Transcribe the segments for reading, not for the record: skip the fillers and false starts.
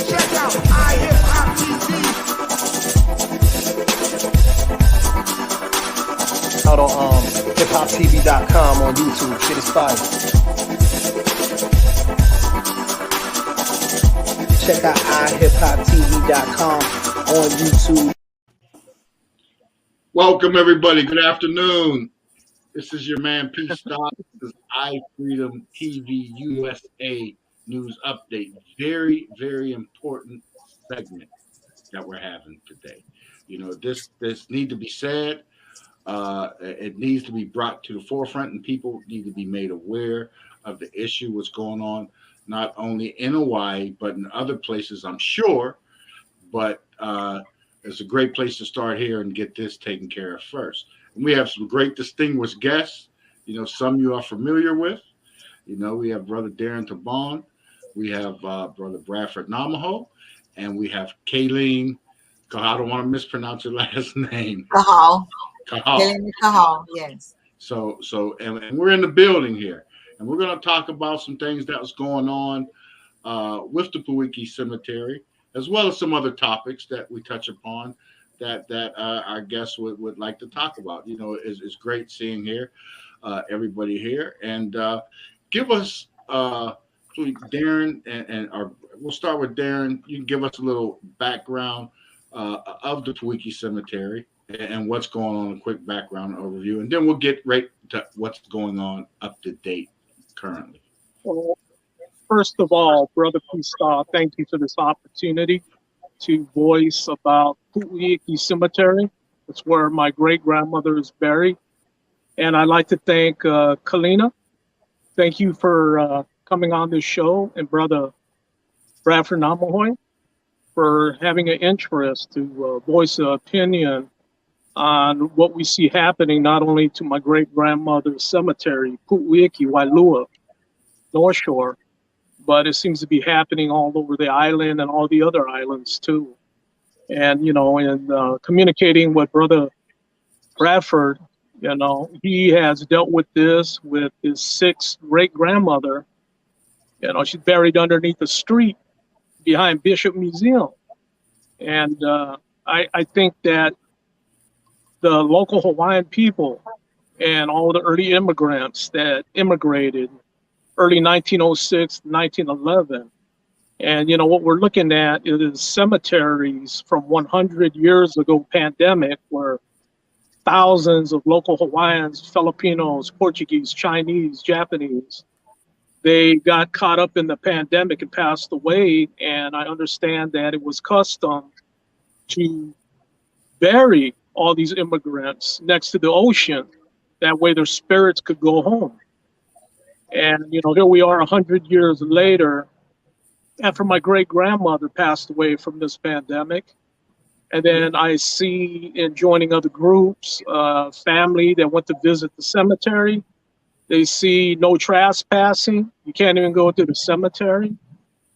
Check out iHipHopTV. Out on hiphoptv.com on YouTube. Shit is fire. Check out iHipHopTV.com on YouTube. Welcome, everybody. Good afternoon. This is your man, Pstock. This is iFreedomTV USA News Update. Very, very important segment that we're having today. You know, this needs to be said. It needs to be brought to the forefront, and people need to be made aware of the issue, what's going on, not only in Hawaii, but in other places, I'm sure. But it's a great place to start here and get this taken care of first. And we have some great distinguished guests. You know, some you are familiar with. You know, we have Brother Darren Tibon. We have Brother Bradford Namahoe. And we have Keline. I don't want to mispronounce your last name. Kahau. Kahau. Kahau, yes. So and we're in the building here. And we're going to talk about some things that was going on with the Puuiki Cemetery, as well as some other topics that we touch upon that our guests would like to talk about. You know, it's great seeing here everybody here, and give us Darren and we'll start with Darren. You can give us a little background of the Puuiki Cemetery and what's going on, a quick background overview, and then we'll get right to what's going on up to date currently. Well, first of all, Brother Pstock, thank you for this opportunity to voice about Puuiki Cemetery. It's where my great-grandmother is buried. And I'd like to thank Keline. Thank you for coming on this show, and Brother Bradford Namahoe for having an interest to voice an opinion on what we see happening not only to my great-grandmother's cemetery, Puuiki, Wailua, North Shore, but it seems to be happening all over the island and all the other islands too. And, you know, in communicating with Brother Bradford, you know, he has dealt with this with his sixth great-grandmother. You know, she's buried underneath the street behind Bishop Museum. And I think that the local Hawaiian people and all the early immigrants that immigrated early 1906, 1911. And, you know, what we're looking at is cemeteries from 100 years ago pandemic, where thousands of local Hawaiians, Filipinos, Portuguese, Chinese, Japanese, they got caught up in the pandemic and passed away. And I understand that it was custom to bury all these immigrants next to the ocean. That way their spirits could go home. And, you know, here we are 100 years later, after my great-grandmother passed away from this pandemic. And then I see in joining other groups, family that went to visit the cemetery. They see no trespassing. You can't even go to the cemetery.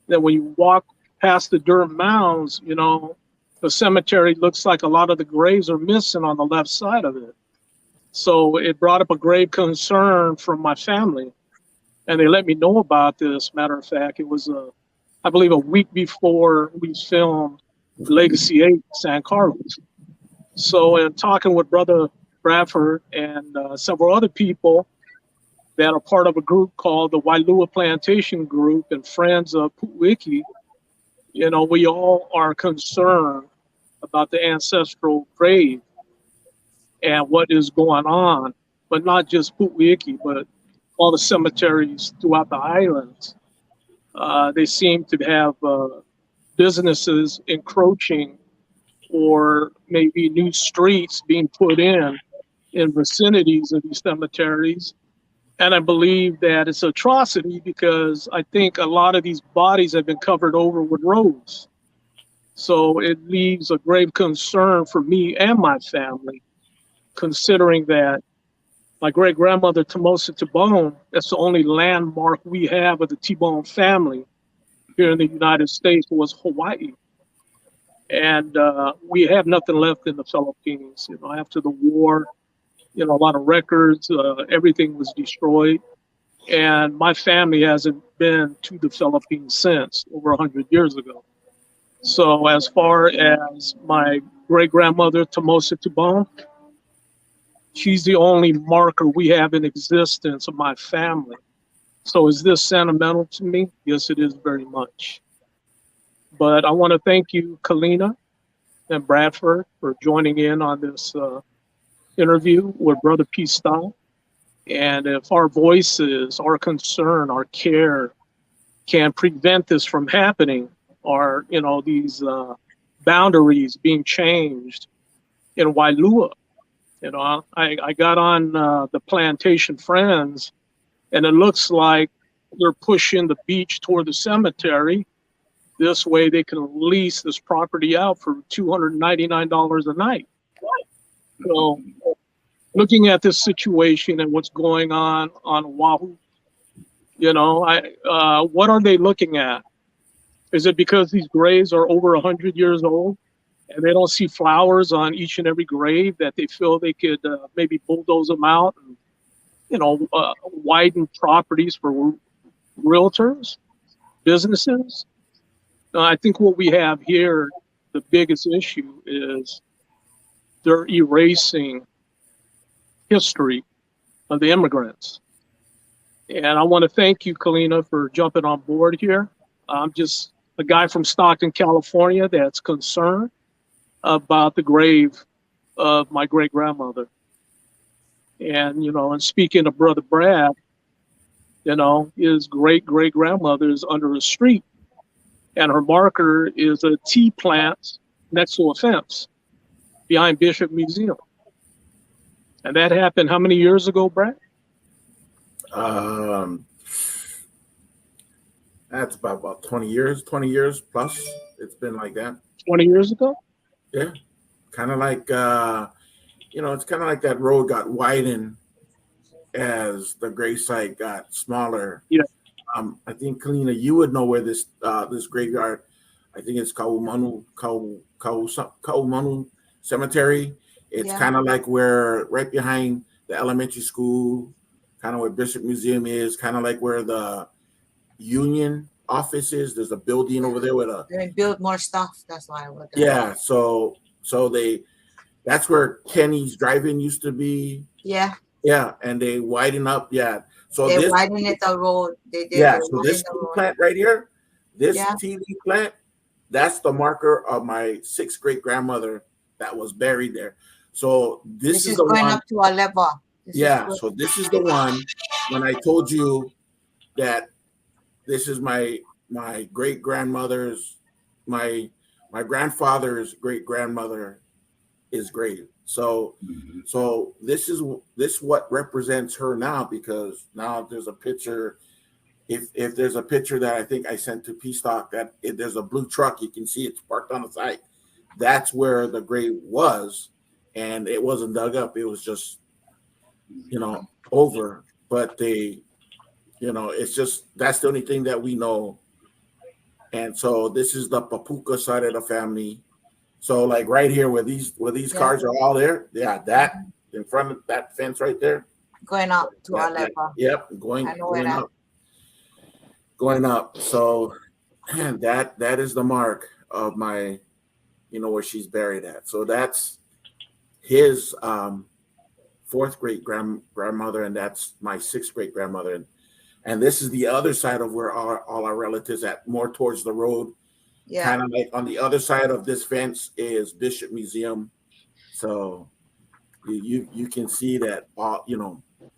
Then when you walk past the dirt mounds, you know, the cemetery looks like a lot of the graves are missing on the left side of it. So it brought up a grave concern from my family. And they let me know about this. Matter of fact, it was, I believe, a week before we filmed Legacy 8, San Carlos. So in talking with Brother Bradford and several other people that are part of a group called the Wailua Plantation Group and Friends of Puuiki, you know, we all are concerned about the ancestral grave and what is going on, but not just Puuiki, but all the cemeteries throughout the islands. They seem to have businesses encroaching, or maybe new streets being put in vicinities of these cemeteries. And I believe that it's an atrocity because I think a lot of these bodies have been covered over with roads. So it leaves a grave concern for me and my family, considering that my great-grandmother, Tomosa Tibon, that's the only landmark we have of the Tibon family here in the United States, was Hawaii. And we have nothing left in the Philippines. You know, after the war, a lot of records. Everything was destroyed. And my family hasn't been to the Philippines since over 100 years ago. So as far as my great-grandmother, Tibon, she's the only marker we have in existence of my family. So is this sentimental to me? Yes, it is very much. But I want to thank you, Keline and Bradford, for joining in on this interview with Brother Pstock. And if our voices, our concern, our care can prevent this from happening, or, these boundaries being changed in Wailua, I got on the Plantation Friends, and it looks like they're pushing the beach toward the cemetery. This way they can lease this property out for $299 a night. So looking at this situation and what's going on Oahu, what are they looking at? Is it because these graves are over 100 years old and they don't see flowers on each and every grave that they feel they could maybe bulldoze them out and, widen properties for realtors, businesses? I think what we have here, the biggest issue is they're erasing history of the immigrants. And I want to thank you, Keline, for jumping on board here. I'm just a guy from Stockton, California that's concerned about the grave of my great-grandmother. And, and speaking of Brother Brad, his great-great-grandmother is under a street, and her marker is a tea plant next to a fence behind Bishop Museum. And that happened how many years ago, Brad? That's about 20 years plus. It's been like that. 20 years ago? Yeah. Kind of like, it's kind of like that road got widened as the gravesite got smaller. Yeah. I think, Keline, you would know where this graveyard, I think it's Kahau Cemetery. It's kind of like where right behind the elementary school, kind of where Bishop Museum is, kind of like where the Union office is. There's a building over there with They build more stuff. That's why I would. Yeah, so that's where Kenny's Drive-In used to be. Yeah. Yeah, and they widen up. Yeah, so they widen it the road. They did. Yeah, so this plant right here, this TV plant, that's the marker of my sixth great-grandmother that was buried there. So this is the going one up to a level. So this is the one when I told you that this is my great-grandmother's, my grandfather's great-grandmother is grave. So so this what represents her now, because now there's a picture. If there's a picture that I think I sent to Pstock, that there's a blue truck, you can see it's parked on the side. That's where the grave was, and it wasn't dug up. It was just, over. But they, it's just, that's the only thing that we know. And so this is the Papuka side of the family. So like right here where these cars are all there, that in front of that fence right there. Going up to a level. Yep, going up. Going up. So that is the mark of my, where she's buried at. So that's his fourth great grandmother, and that's my sixth great grandmother. And this is the other side of where all our relatives at, more towards the road. Yeah. Kind of like on the other side of this fence is Bishop Museum. So you can see that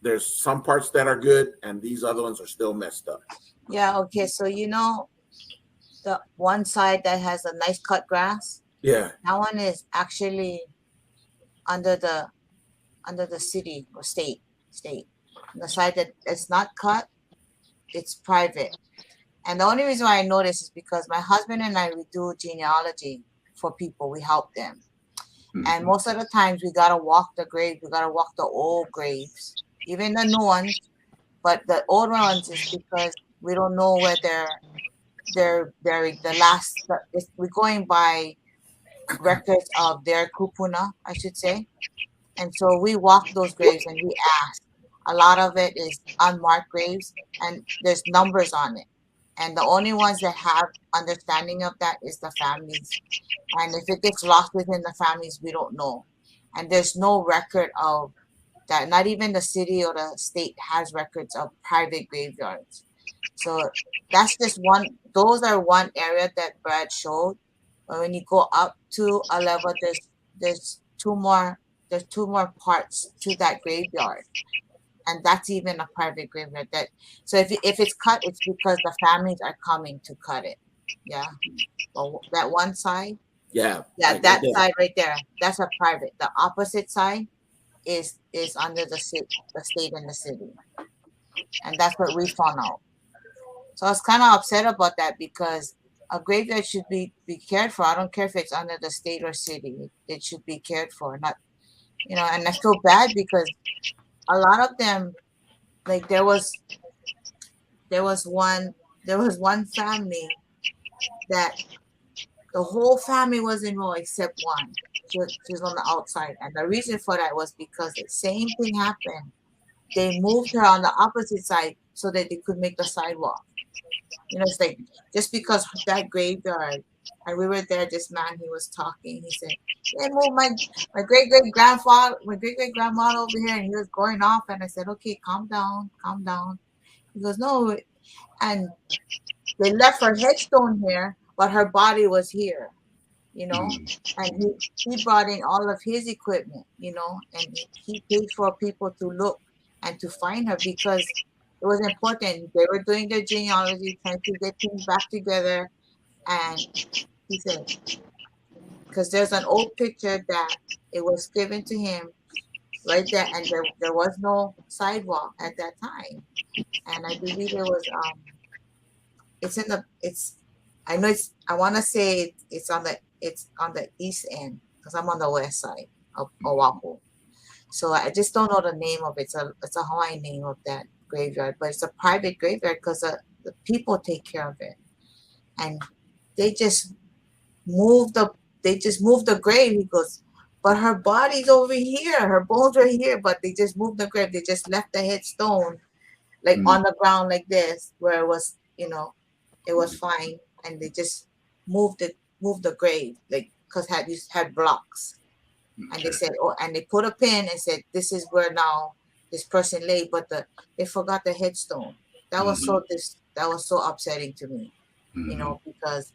there's some parts that are good and these other ones are still messed up. Yeah, okay. So the one side that has a nice cut grass. Yeah. That one is actually under the city or state. The side that it's not cut, it's private. And the only reason why I know this is because my husband and I, we do genealogy for people. We help them. Mm-hmm. And most of the times we got to walk the grave. We got to walk the old graves, even the new ones. But the old ones is because we don't know where they're buried. We're going by records of their kupuna, I should say. And so we walk those graves and we ask. A lot of it is unmarked graves, and there's numbers on it. And the only ones that have understanding of that is the families. And if it gets lost within the families, we don't know. And there's no record of that. Not even the city or the state has records of private graveyards. So that's just one. Those are one area that Brad showed. But when you go up to a level, there's two more. There's two more parts to that graveyard, and that's even a private graveyard. That so if it's cut, it's because the families are coming to cut it. Yeah, but that one side, Yeah. yeah, I get that that. side right there, that's a private. The opposite side is under the state and the city, and that's what we found out. So I was kind of upset about that because a graveyard should be cared for. I don't care if it's under the state or city. It should be cared for, not And I feel bad because a lot of them, like there was one family that the whole family was enrolled except one. She was on the outside, and the reason for that was because the same thing happened. They moved her on the opposite side so that they could make the sidewalk. It's like just because that graveyard, and we were there. This man, he was talking. He said, "They moved my great great grandfather, my great great grandmother over here," and he was going off. And I said, "Okay, calm down, calm down." He goes, "No," and they left her headstone here, but her body was here. And he brought in all of his equipment, and he paid for people to look and to find her because it was important. They were doing their genealogy, trying to get things back together. And he said, because there's an old picture that it was given to him right there, and there was no sidewalk at that time. And I believe it was I know I want to say it's on the east end because I'm on the west side of Oahu. So I just don't know the name of it. It's a Hawaiian name of that graveyard, but it's a private graveyard because the people take care of it, and they just moved the grave. He goes, but her body's over here, her bones are here, but they just moved the grave. They just left the headstone like on the ground like this, where it was, it was fine, and they just moved the grave like because had blocks. And they said, and they put a pin and said, this is where now this person lay, but they forgot the headstone. That was so upsetting to me, because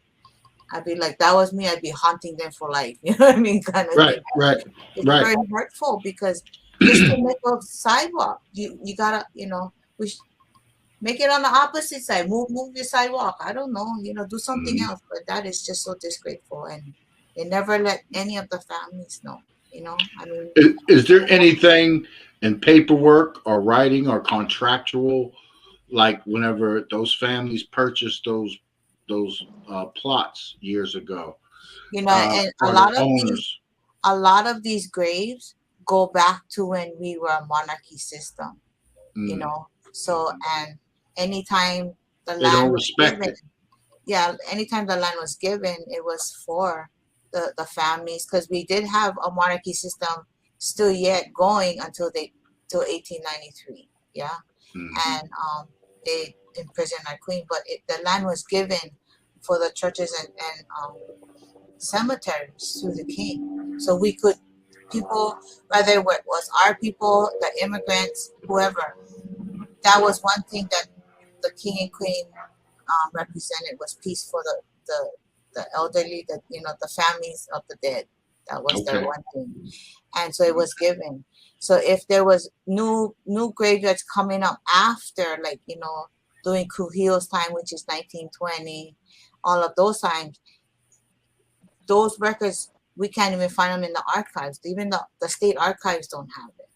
I'd be like, that was me. I'd be haunting them for life. You know what I mean? Kind of thing. Right. It's very hurtful because just to make a sidewalk, you gotta, make it on the opposite side. Move the sidewalk. I don't know. Do something else. But that is just so disgraceful, and they never let any of the families know. I mean, Is there anything in paperwork or writing or contractual, like whenever those families purchased those plots years ago? and for the a lot of these graves go back to when we were a monarchy system. So and anytime the They land don't was respect given, it. yeah, anytime the land was given, it was for the families, because we did have a monarchy system still yet going until 1893. Yeah. And they imprisoned our queen, but the land was given for the churches and cemeteries through the king, so we could people, whether it was our people, the immigrants, whoever. That was one thing that the king and queen represented, was peace for the elderly, the families of the dead. That was their one thing, and so it was given. So if there was new graveyards coming up after, like during Kuhio's time, which is 1920, all of those times, those records we can't even find them in the archives. Even the state archives don't have it.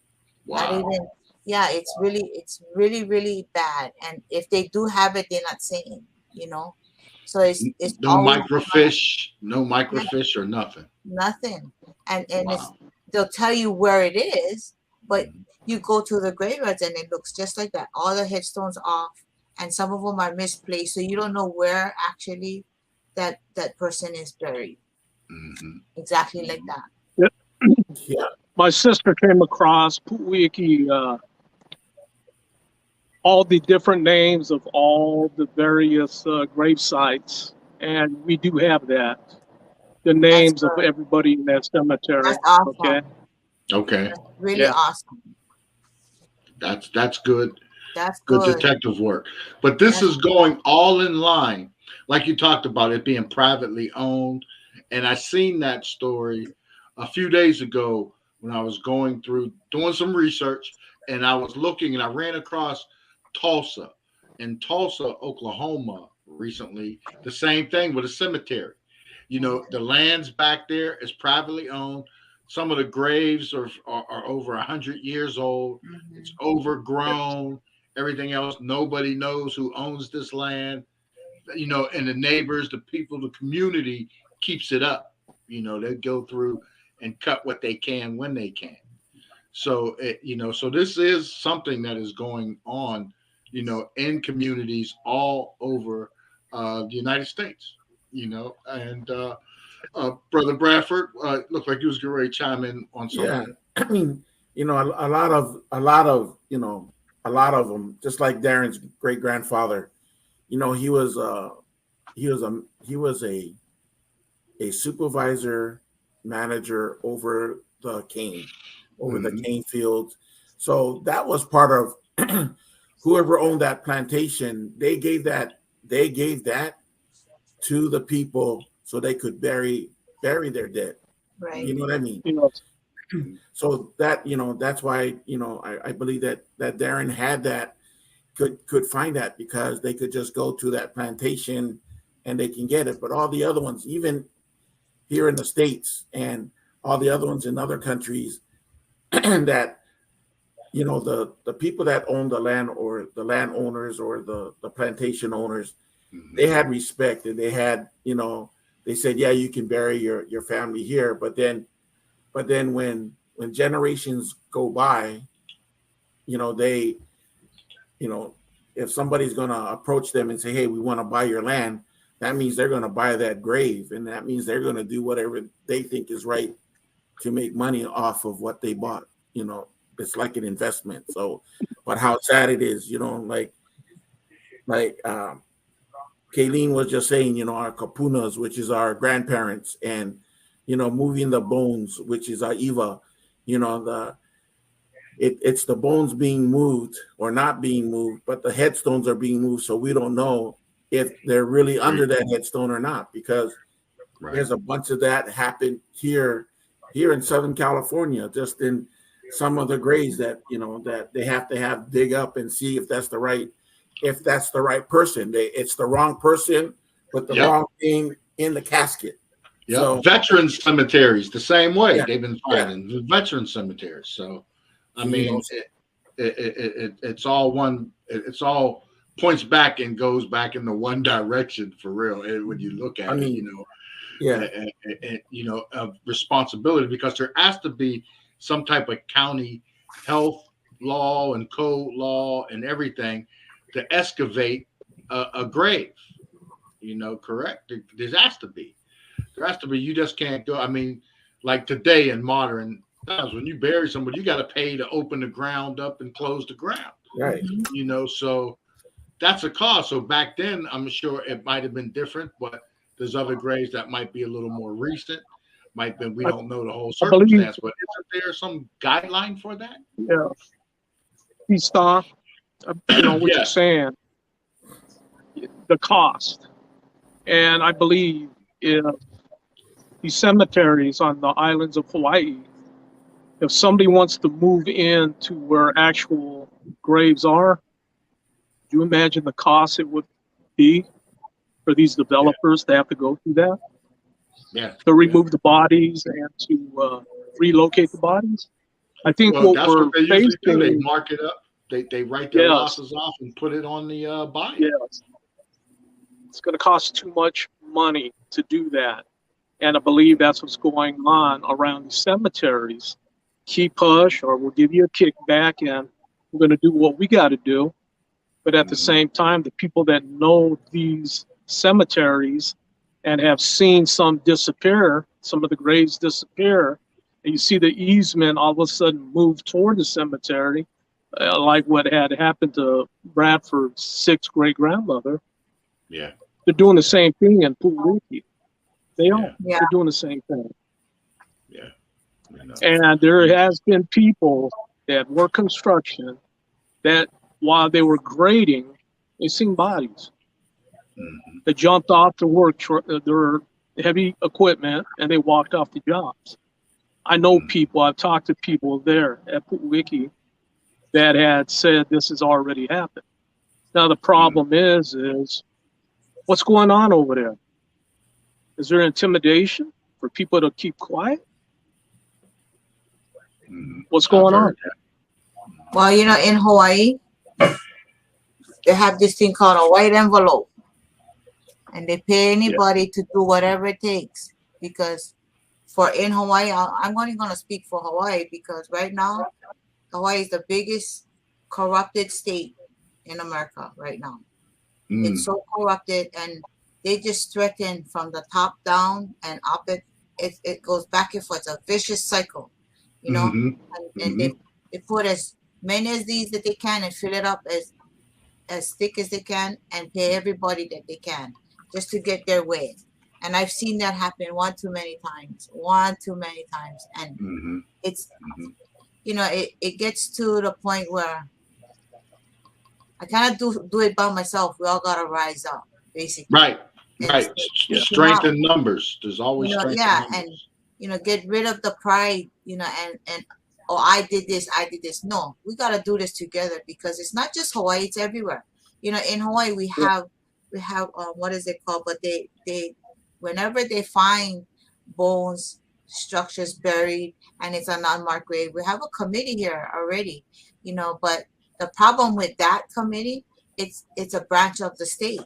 Wow. Not even. Yeah, it's really, really bad. And if they do have it, they're not saying, So it's no microfiche or nothing. Nothing. And Wow. they'll tell you where it is, but you go to the graveyards and it looks just like that. All the headstones off, and some of them are misplaced, so you don't know where actually that person is buried. Exactly like that. Yep. Yeah. My sister came across Puuiki, all the different names of all the various grave sites, and we do have that. The names of good. everybody in that cemetery. That's awesome. Okay. Okay, Really Yeah. awesome. that's good. That's Good good. detective work. But this That's is going all in line, like you talked about it being privately owned. And I seen that story a few days ago when I was going through doing some research, and I was looking and I ran across Tulsa. In Tulsa, Oklahoma, recently, the same thing with a cemetery. You know, the land's back there is privately owned. Some of the graves are over 100 years old. Mhm. It's overgrown. Everything else, nobody knows who owns this land. You know, and the neighbors, the people, the community keeps it up. You know, they go through and cut what they can when they can. So, so this is something that is going on, in communities all over the United States. And Brother Bradford, looked like you was getting ready to chime in on Yeah, something. I mean, a lot of them, just like Darren's great grandfather. He was a supervisor manager over the cane fields. So that was part of whoever owned that plantation. They gave that to the people so they could bury their dead. Right. You know what I mean? You know, So that that's why I believe that Darren had that could find that, because they could just go to that plantation and they can get it. But all the other ones, even here in the States and all the other ones in other countries, that the people that own the land, or the landowners, or the plantation owners, they had respect, and they had they said, yeah, you can bury your family here. But then when generations go by, they if somebody's going to approach them and say, hey, we want to buy your land, that means they're going to buy that grave, and that means they're going to do whatever they think is right to make money off of what they bought. It's like an investment. So, but how sad it is, like Keline was just saying, our kapunas, which is our grandparents, and moving the bones, which is our Eva, it's the bones being moved or not being moved, but the headstones are being moved, so we don't know if they're really under that headstone or not, because there's a bunch of that happened here in Southern California, just in some of the graves that that they have to dig up and see if that's the right person. It's the wrong person with the wrong thing in the casket. Yeah, So, veteran cemeteries the same way. Yeah, They've been fighting the veteran cemeteries. So, I mean, it's all one. It's all points back and goes back in the one direction for real. And when you look at of responsibility, because there has to be some type of county health law and code law and everything to excavate a grave. Correct? There has to be. You just can't go. I mean, like today in modern times, when you bury somebody, you got to pay to open the ground up and close the ground. Right. So that's a cost. So back then, I'm sure it might have been different, but there's other graves that might be a little more recent. We don't know the whole circumstance, but isn't there some guideline for that? Yeah. Pstock, what you're saying, the cost. And I believe if these cemeteries on the islands of Hawaii, if somebody wants to move into where actual graves are, do you imagine the cost it would be for these developers to have to go through that? Yeah. To remove the bodies and to relocate the bodies? I think that's what they facing, usually do. They mark it up. They write their losses off and put it on the buy. Yes. It's going to cost too much money to do that. And I believe that's what's going on around the cemeteries. Keep hush, or we'll give you a kickback, and we're going to do what we got to do. But at the same time, the people that know these cemeteries and have seen some disappear, some of the graves disappear, and you see the easement all of a sudden move toward the cemetery, like what had happened to Bradford's sixth great grandmother. Yeah. They're doing the same thing in Puuiki. They are. Yeah. They're doing the same thing. Yeah. You know. And there has been people that work construction that while they were grading, they seen bodies. They jumped off to work their heavy equipment and they walked off the jobs. I know people, I've talked to people there at Puuiki that had said this has already happened. Now the problem is what's going on over there? Is there intimidation for people to keep quiet? What's going on? Well, you know, in Hawaii, they have this thing called a white envelope. And they pay anybody to do whatever it takes. Because in Hawaii, I'm only going to speak for Hawaii because right now, Hawaii is the biggest corrupted state in America right now. It's so corrupted, and they just threaten from the top down and up it goes back and forth. It's a vicious cycle, you know. And they put as many as these that they can and fill it up as thick as they can and pay everybody that they can just to get their way. And I've seen that happen one too many times. And it's you know, it gets to the point where I cannot do it by myself. We all gotta rise up, basically. Right. Strength in numbers. There's always strength in numbers. And you know, get rid of the pride, you know, and oh, I did this. No, we gotta do this together because it's not just Hawaii, it's everywhere. You know, in Hawaii we have what is it called? But they whenever they find bones, structures buried, and it's a non-marked grave, we have a committee here already, you know. But the problem with that committee, it's a branch of the state,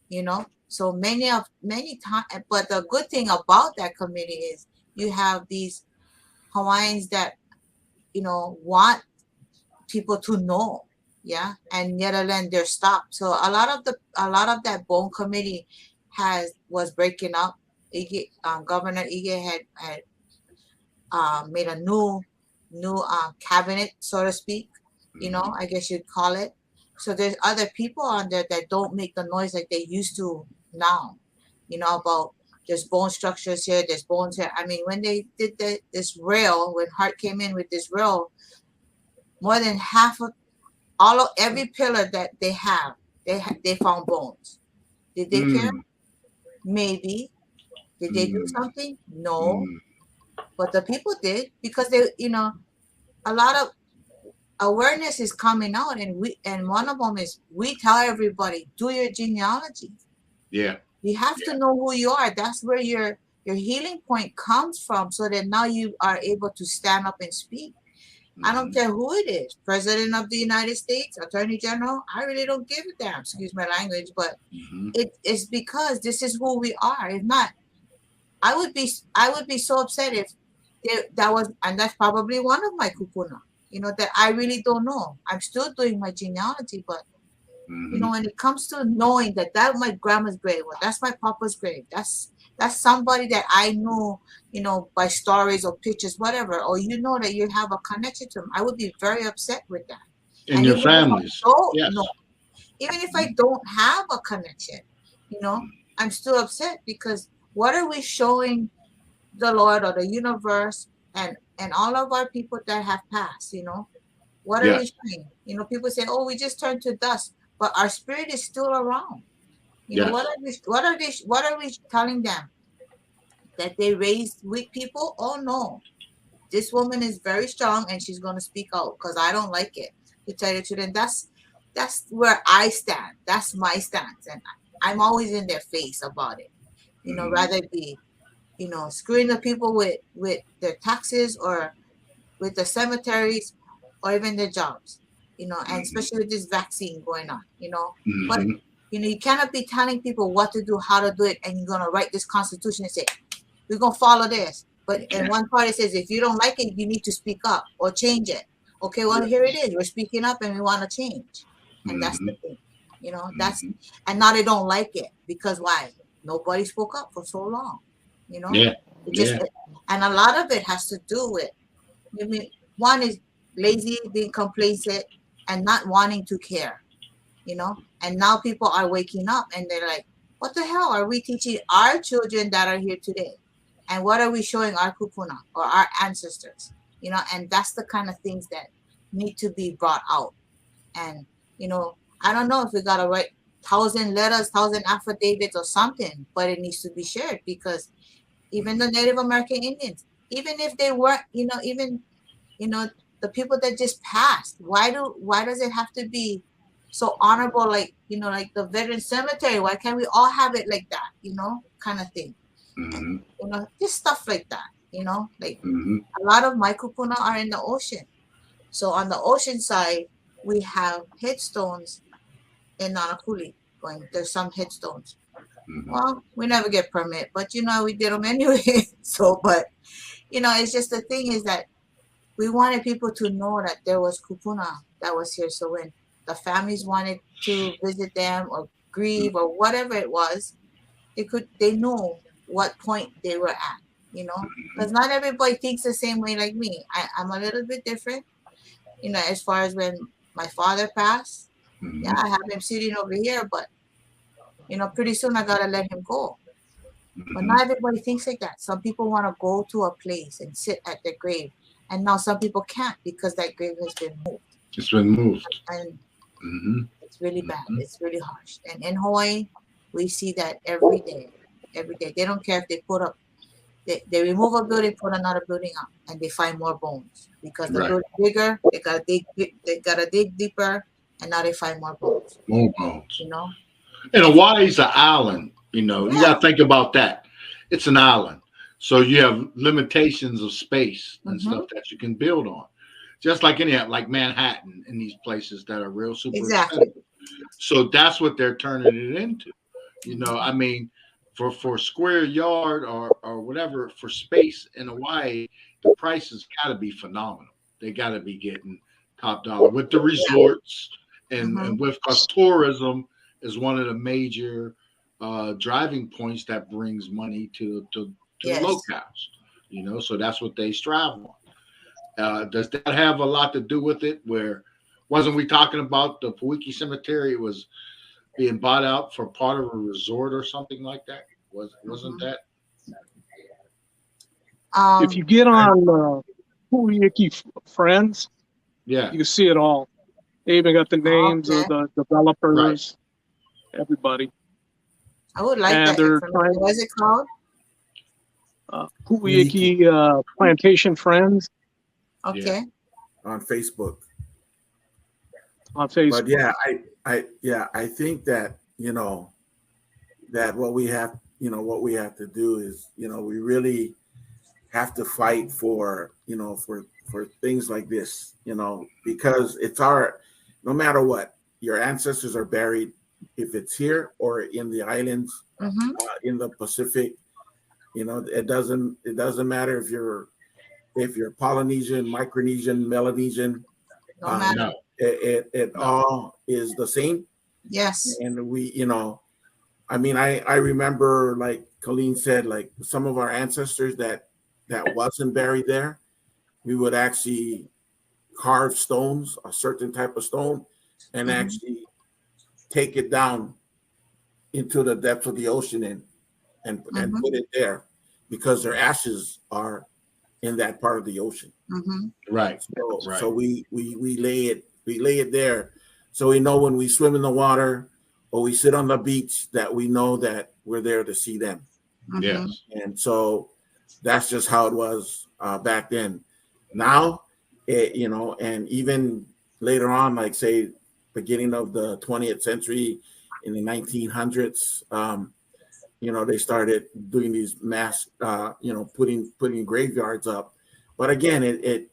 you know. So many times, but the good thing about that committee is you have these Hawaiians that, you know, want people to know, yeah, and yet again they're stopped. So a lot of that bone committee was breaking up. Governor Ige had made a new cabinet, so to speak, you know, I guess you'd call it. So there's other people on there that don't make the noise like they used to now, you know, about there's bone structures here, there's bones here. I mean, when they did this rail, when Hart came in with this rail, more than half of every pillar that they have, they found bones. Did they care? Maybe. Did they do something? No. But the people did, because they, you know, a lot of awareness is coming out, and one of them is we tell everybody, do your genealogy. Yeah. You have to know who you are. That's where your healing point comes from, so that now you are able to stand up and speak. I don't care who it is, President of the United States, Attorney General. I really don't give a damn, excuse my language, but it's because this is who we are. If not, I would be so upset if that was, and that's probably one of my kupuna, you know, that I really don't know. I'm still doing my genealogy, but you know, when it comes to knowing that my grandma's grave, or that's my papa's grave, that's somebody that I know, you know, by stories or pictures, whatever, or you know that you have a connection to them, I would be very upset with that. And your families. Yes. No, even if I don't have a connection, you know, I'm still upset, because what are we showing the Lord or the universe and all of our people that have passed, you know? What are we showing? You know, people say, oh, we just turned to dust, but our spirit is still around. You know, what are we telling them? That they raised weak people? Oh no. This woman is very strong and she's gonna speak out, because I don't like it, to tell you the truth. And that's where I stand. That's my stance. And I'm always in their face about it. You know, rather be, you know, screwing the people with their taxes, or with the cemeteries, or even their jobs, you know, and especially with this vaccine going on, you know. But you know, you cannot be telling people what to do, how to do it, and you're gonna write this constitution and say, we're gonna follow this. But in one part it says, if you don't like it, you need to speak up or change it. Okay, well, here it is. We're speaking up and we want to change. And that's the thing. You know, and now they don't like it, because why? Nobody spoke up for so long. You know? It just and a lot of it has to do with, I mean, one is lazy, being complacent, and not wanting to care, you know. And now people are waking up and they're like, what the hell are we teaching our children that are here today? And what are we showing our kupuna or our ancestors? You know, and that's the kind of things that need to be brought out. And, you know, I don't know if we gotta write 1,000 letters, 1,000 affidavits or something, but it needs to be shared, because even the Native American Indians, even if they weren't, you know, even, you know, the people that just passed, why does it have to be so honorable, like, you know, like the veteran cemetery? Why can't we all have it like that, you know, kind of thing? And, you know, just stuff like that, you know, like a lot of my kupuna are in the ocean. So on the ocean side, we have headstones in Nanakuli going. There's some headstones. Well, we never get permit, but you know, we did them anyway. So, but you know, it's just the thing is that we wanted people to know that there was kupuna that was here. So when the families wanted to visit them or grieve or whatever it was, they know what point they were at, you know, because not everybody thinks the same way like me. I'm a little bit different, you know, as far as when my father passed. Yeah, I have him sitting over here, but you know, pretty soon I gotta let him go. But not everybody thinks like that. Some people want to go to a place and sit at their grave, and now some people can't because that grave has been moved. It's been moved, and it's really bad. It's really harsh. And in Hawaii, we see that every day. Every day, they don't care if they put up. They remove a building, put another building up, and they find more bones because the building bigger. They gotta dig. They gotta dig deeper, and now they find more bones. More bones. You know. And Hawaii's an island. You know, you got to think about that. It's an island, so you have limitations of space and stuff that you can build on. Just like like Manhattan and these places that are real super expensive. So that's what they're turning it into. You know, I mean, for square yard or whatever for space in Hawaii, the prices got to be phenomenal. They got to be getting top dollar with the resorts and with because tourism is one of the major driving points that brings money to the locales. You know, so that's what they strive on. Does that have a lot to do with it? Where wasn't we talking about the Puuiki Cemetery? It was being bought out for part of a resort or something like that. Wasn't that? If you get on Puuiki Friends, you can see it all. They even got the names of the developers, everybody. I would like that. What is it called? Puuiki Plantation Friends. Okay. On Facebook. On Facebook. But I think that, you know, that what we have to do is, you know, we really have to fight for, you know, for things like this, you know, because it's no matter what, your ancestors are buried, if it's here or in the islands, in the Pacific, you know, it doesn't matter if you're Polynesian, Micronesian, Melanesian, no. It all is the same. Yes. And we, you know, I mean, I remember, like Keline said, like some of our ancestors that wasn't buried there, we would actually carve stones, a certain type of stone, and actually take it down into the depths of the ocean and put it there because their ashes are in that part of the ocean. Right. So we lay it there, so we know when we swim in the water or we sit on the beach that we know that we're there to see them. Yes. And so that's just how it was back then. Now, you know, and even later on, like say beginning of the 20th century, in the 1900s, you know, they started doing these mass, you know, putting graveyards up. But again, it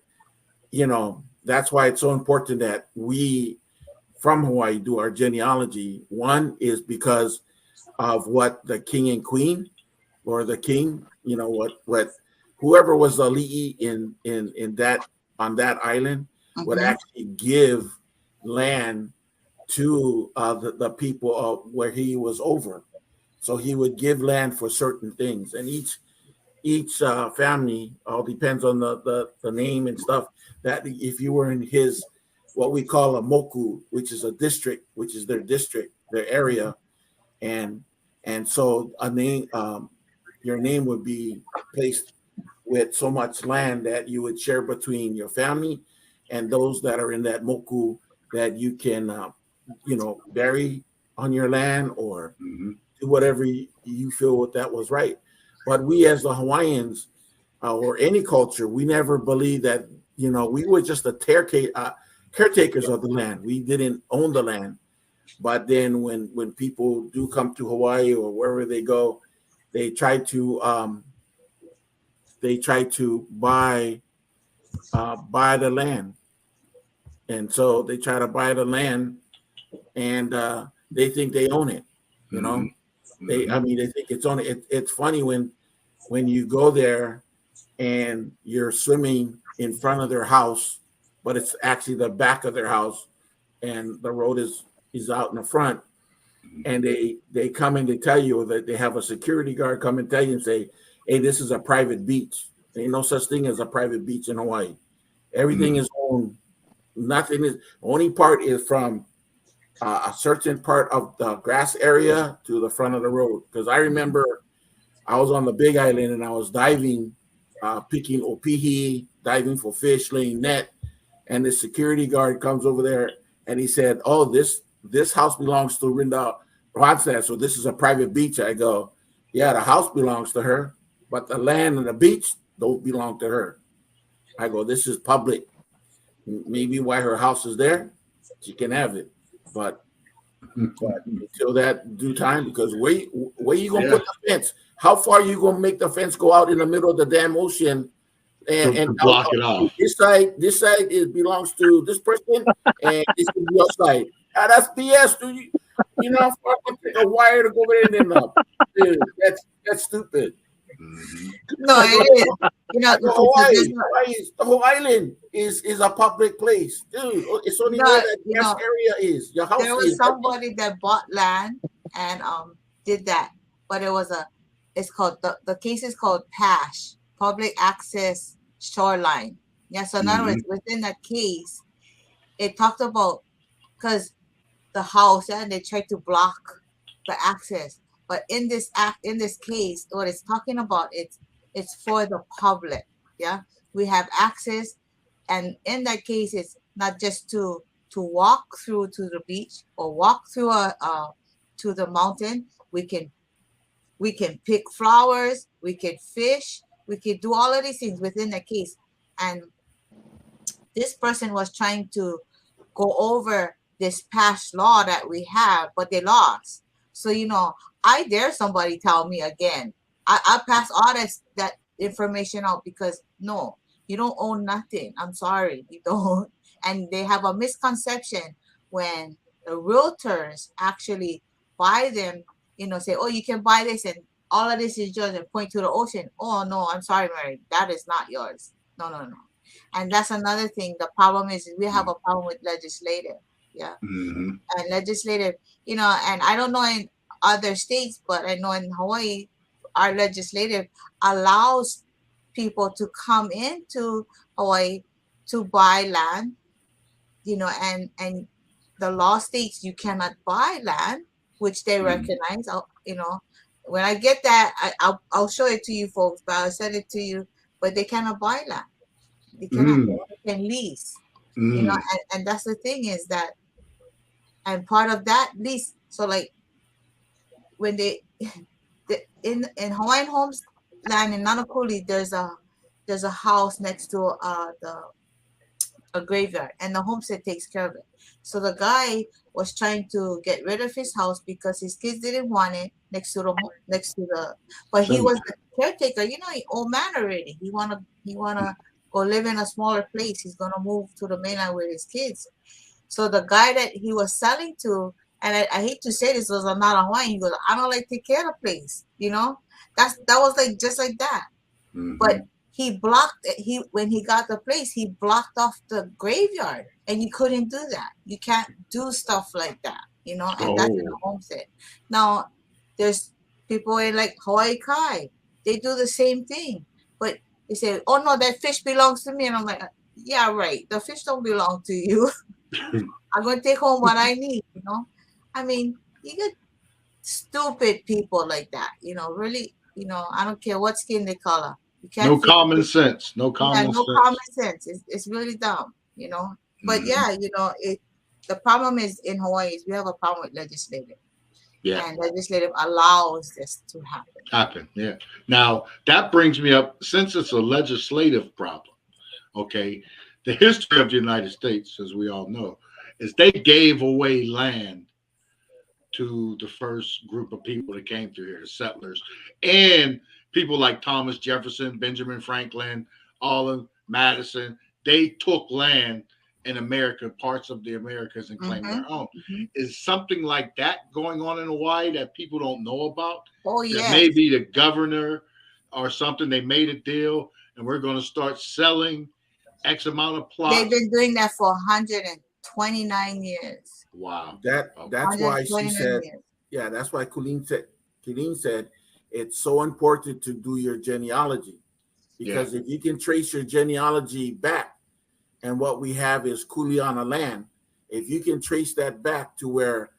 you know, that's why it's so important that we from Hawaii do our genealogy. One is because of what the king and queen or the king, you know, what whoever was the li'i in that on that island would actually give land to the people where he was over. So he would give land for certain things, and each family, all depends on the name and stuff, that if you were in his, what we call a moku, which is a district, which is their district, their area, and so a name, your name would be placed with so much land that you would share between your family and those that are in that moku, that you can bury on your land or do whatever you feel that was right. But we as the Hawaiians, or any culture, we never believed that, we were just caretakers of the land. We didn't own the land. But then when people do come to Hawaii or wherever they go, they try to buy the land. And so they try to buy the land, and they think they own it. They think it's on it. It's funny when you go there and you're swimming in front of their house, but it's actually the back of their house, and the road is out in the front, and they come and they tell you that they have a security guard come and tell you and say, hey, this is a private beach. There ain't no such thing as a private beach in Hawaii. Everything is owned. Nothing is, only part is from a certain part of the grass area to the front of the road. Because I remember I was on the Big Island and I was diving, picking opihi, diving for fish, laying net, and the security guard comes over there and he said, oh, this house belongs to Rinda Ronstadt, so this is a private beach. I go, yeah, the house belongs to her, but the land and the beach don't belong to her. I go, this is public. Maybe why her house is there, she can have it. But until that due time, because where you gonna put the fence? How far you gonna make the fence go out in the middle of the damn ocean and block it off? This side belongs to this person, and this is your side. That's BS, dude. You know how far I take a wire to go over there and then dude, that's stupid. No, it is. The whole island is a public place, dude. It's only where that grass area is. Your house. There was somebody that bought land and did that, but it's called the case is called PASH, Public Access Shoreline. Yeah, so in other words, within that case, it talked about because the house and they tried to block the access. But in this case, what it's talking about, it's for the public. Yeah, we have access, and in that case, it's not just to walk through to the beach or walk through to the mountain. We can pick flowers, we can fish, we can do all of these things within the case. And this person was trying to go over this past law that we have, but they lost. So I dare somebody tell me again. I pass all that information out because no, you don't own nothing. I'm sorry, you don't. And they have a misconception when the realtors actually buy them, say, oh, you can buy this and all of this is yours, and point to the ocean. Oh no, I'm sorry, Mary, that is not yours. No. And that's another thing. The problem is we have a problem with legislative. Yeah. And legislative, and I don't know in other states, but I know in Hawaii, our legislative allows people to come into Hawaii to buy land, and the law states you cannot buy land, which they recognize. When I get that, I'll show it to you folks, but I'll send it to you. But they cannot buy land. They cannot. They can lease. And that's the thing is that, and part of that lease. So like when in Hawaiian homes land in Nanakuli, there's a house next to a graveyard, and the homestead takes care of it. So the guy was trying to get rid of his house because his kids didn't want it next to the. But he was the caretaker. He old man already. He wanna go live in a smaller place. He's gonna move to the mainland with his kids. So the guy that he was selling to, and I hate to say this, was not a Hawaiian. He goes, I don't like to take care of the place. That was like just like that. But he blocked it. When he got the place, he blocked off the graveyard, and you couldn't do that. You can't do stuff like that, and that's in the homestead. Now, there's people in like Hawaii Kai. they do the same thing. But they say, oh no, that fish belongs to me. And I'm like, yeah, right. The fish don't belong to you. I'm going to take home what I need, you know? I mean, you get stupid people like that, you know, really, you know, I don't care what skin they color. You can't No figure common it. sense. No Yeah, common no sense. common sense. It's really dumb, you know? But yeah, you know, the problem is in Hawaii is we have a problem with legislative. Yeah. And legislative allows this to happen. Yeah. Now that brings me up, since it's a legislative problem, okay, the history of the United States, as we all know, is they gave away land to the first group of people that came through here, the settlers, and people like Thomas Jefferson, Benjamin Franklin, Allen, Madison. They took land in America, parts of the Americas, and claimed their own. Is something like that going on in Hawaii that people don't know about? Oh, That yes. maybe the governor or something, they made a deal and we're going to start selling X amount of plots. They've been doing that for 129 years. Wow. That's why she said, yeah, that's why Keline said it's so important to do your genealogy, because if you can trace your genealogy back, and what we have is Kuleana land, if you can trace that back to where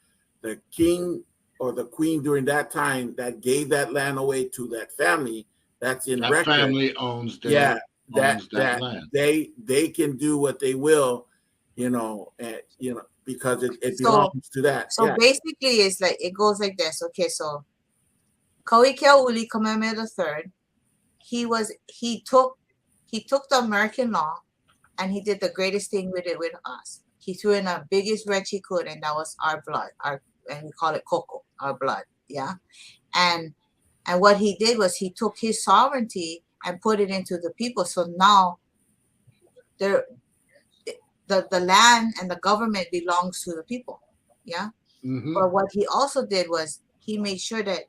the king or the queen during that time that gave that land away to that family, that's in that record. Family owns that. That land. They can do what they will, you know, because it belongs to that. So basically, it's like it goes like this. Okay, so Kauikeauli Kamehameha III, he took the American law, and he did the greatest thing with it with us. He threw in the biggest wrench he could, and that was our blood, and we call it koko, our blood, yeah. And what he did was he took his sovereignty and put it into the people. So now the land and the government belongs to the people, yeah. But what he also did was he made sure that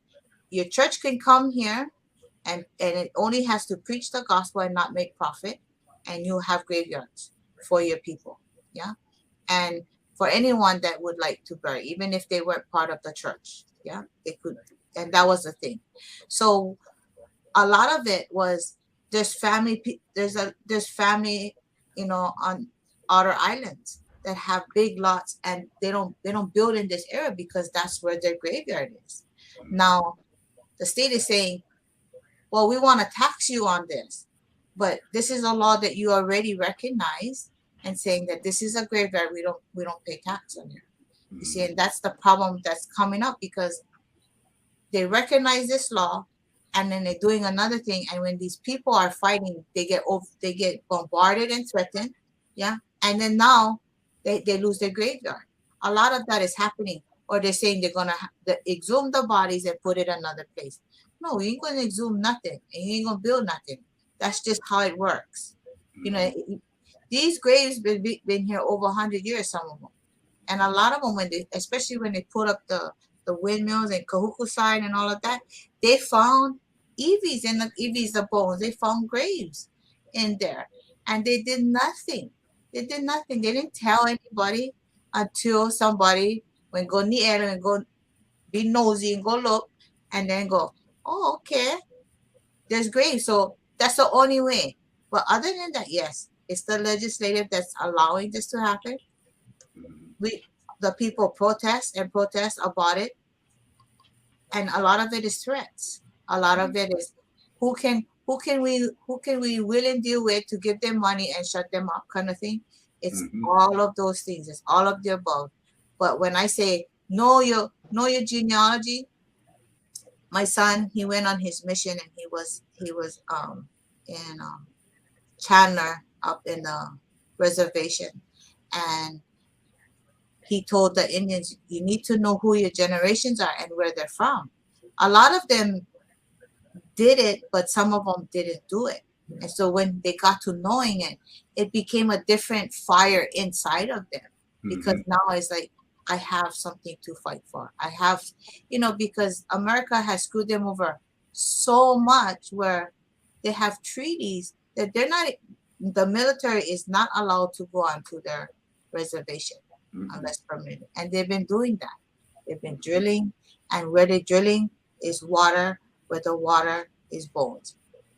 your church can come here, and it only has to preach the gospel and not make profit, and you have graveyards for your people, yeah. And for anyone that would like to bury, even if they weren't part of the church, yeah, they could. And that was the thing. So a lot of it was there's family, you know, on outer islands that have big lots, and they don't build in this area because that's where their graveyard is. Now the state is saying, well, we want to tax you on this, but this is a law that you already recognize and saying that this is a graveyard, we don't pay tax on it. You see, and that's the problem that's coming up, because they recognize this law, and then they're doing another thing. And when these people are fighting, they get bombarded and threatened, yeah. And then now they lose their graveyard. A lot of that is happening, or they're saying they're gonna exhume the bodies and put it another place. No, you ain't gonna exhume nothing, and you ain't gonna build nothing. That's just how it works. You know, these graves been here over 100 years, some of them, and a lot of them, especially when they put up the windmills and Kahuku sign and all of that, they found EVs in the bones. They found graves in there, and they did nothing. They didn't tell anybody until somebody went go near and go be nosy and go look, and then go, oh, okay, there's graves. So that's the only way. But other than that, yes, it's the legislative that's allowing this to happen. The people protest about it, and a lot of it is threats. A lot of it is who can we will and deal with to give them money and shut them up, kind of thing. It's all of those things. It's all of the above. But when I say know your genealogy, my son, he went on his mission, and he was in Chandler up in the reservation, and he told the Indians, you need to know who your generations are and where they're from. A lot of them did it, but some of them didn't do it. And so when they got to knowing it, it became a different fire inside of them, because now it's like, I have something to fight for. I have, you know, because America has screwed them over so much, where they have treaties that the military is not allowed to go onto their reservation unless permitted. And they've been doing that. They've been drilling, and where they're drilling is water, where the water is bones,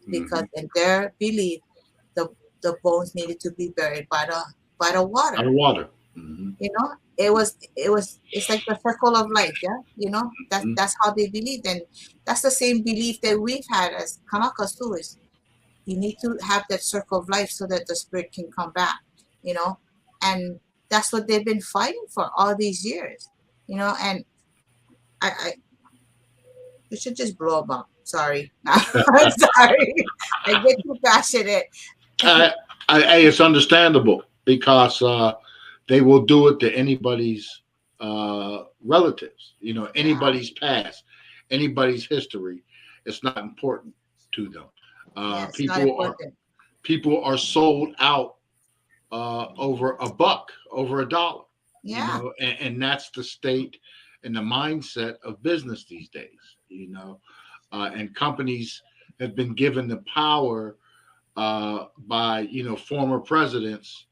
because in their belief, the bones needed to be buried by the water. Out of water. You know, it's like the circle of life. Yeah, you know, that's how they believed, and that's the same belief that we've had as Kanakas too. Is you need to have that circle of life so that the spirit can come back. You know, and that's what they've been fighting for all these years. You know, and I you should just blow them up. Sorry, I'm sorry. I get too passionate. It's understandable because they will do it to anybody's relatives, you know, anybody's past, anybody's history. It's not important to them. It's not important. People are sold out over $1, over $1. Yeah. You know, and that's the state and the mindset of business these days. You know, and companies have been given the power by, you know, former presidents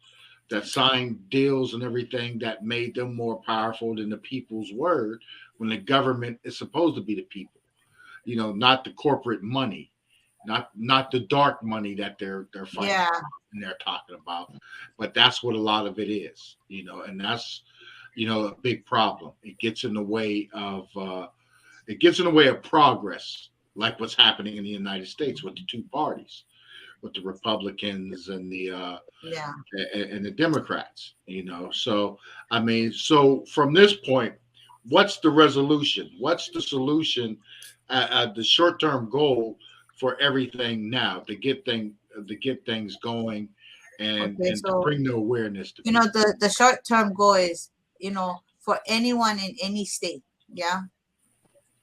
that signed deals and everything that made them more powerful than the people's word, when the government is supposed to be the people. You know, not the corporate money, not the dark money that they're fighting and they're talking about, but that's what a lot of it is. You know, and that's, you know, a big problem. It gets in the way of progress, like what's happening in the United States with the two parties, with the Republicans and the and the Democrats. You know, so I mean, so from this point, what's the resolution? What's the solution? The short-term goal for everything now to get things going and to bring the awareness to people. You know, the short-term goal is, you know, for anyone in any state,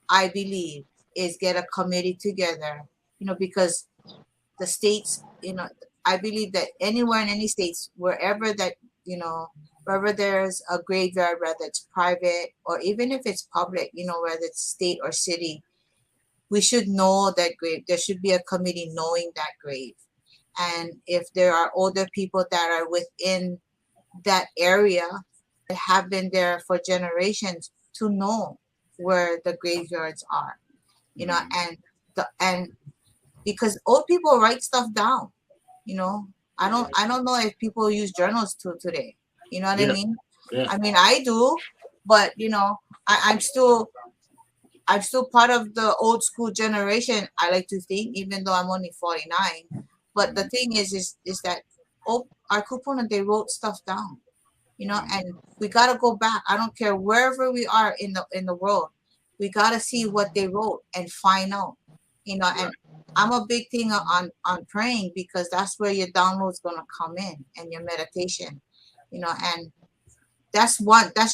I believe, is get a committee together, you know, because the states, you know, I believe that anywhere in any states, wherever that, you know, wherever there's a graveyard, whether it's private or even if it's public, you know, whether it's state or city, we should know that grave. There should be a committee knowing that grave. And if there are older people that are within that area that have been there for generations, to know where the graveyards are, you know, and because old people write stuff down, you know. I don't know if people use journals today. You know what I mean? Yeah. I mean, I do, but you know, I'm still part of the old school generation, I like to think, even though I'm only 49. But the thing is that our kupuna, they wrote stuff down, you know, and we gotta go back. I don't care wherever we are in the world, we gotta see what they wrote and find out, you know. And I'm a big thing on praying, because that's where your download's gonna come in, and your meditation, you know. And that's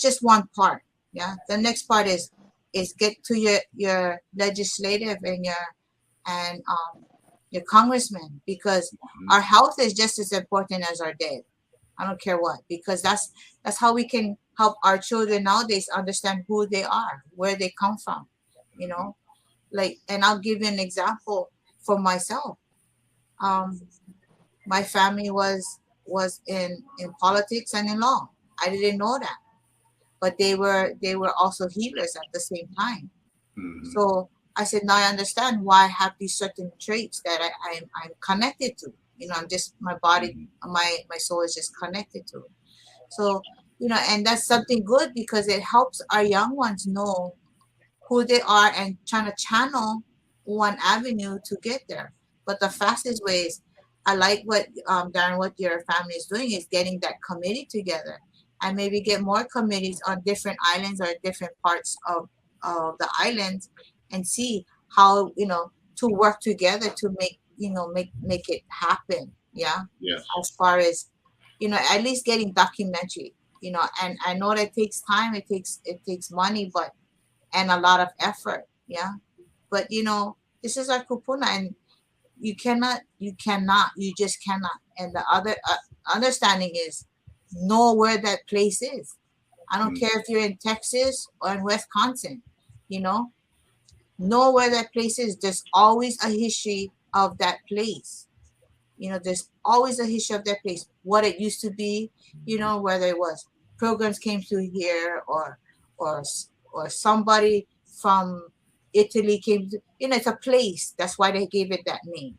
just one part. Yeah. The next part is get to your legislative and your congressman, because our health is just as important as our dead. I don't care what, because that's how we can help our children nowadays understand who they are, where they come from, you know. Like, and I'll give you an example for myself. My family was in politics and in law. I didn't know that, but they were also healers at the same time. So I said, now I understand why I have these certain traits that I'm connected to. You know, I'm just, my body, my soul is just connected to it. So, you know, and that's something good, because it helps our young ones know who they are and trying to channel one avenue to get there. But the fastest way is, I like what Darren, what your family is doing, is getting that committee together, and maybe get more committees on different islands or different parts of the islands, and see how, you know, to work together to make, you know, make it happen. Yeah. Yes. As far as, you know, at least getting documentary, you know. And I know that takes time, it takes money, but, and a lot of effort. Yeah. But, you know, this is our kupuna, and you just cannot. And the other understanding is, know where that place is. I don't care if you're in Texas or in Wisconsin, you know where that place is. There's always a history of that place. You know, there's always a history of that place, what it used to be, you know, whether it was pilgrims came through here, or somebody from Italy came to, it's a place. That's why they gave it that name,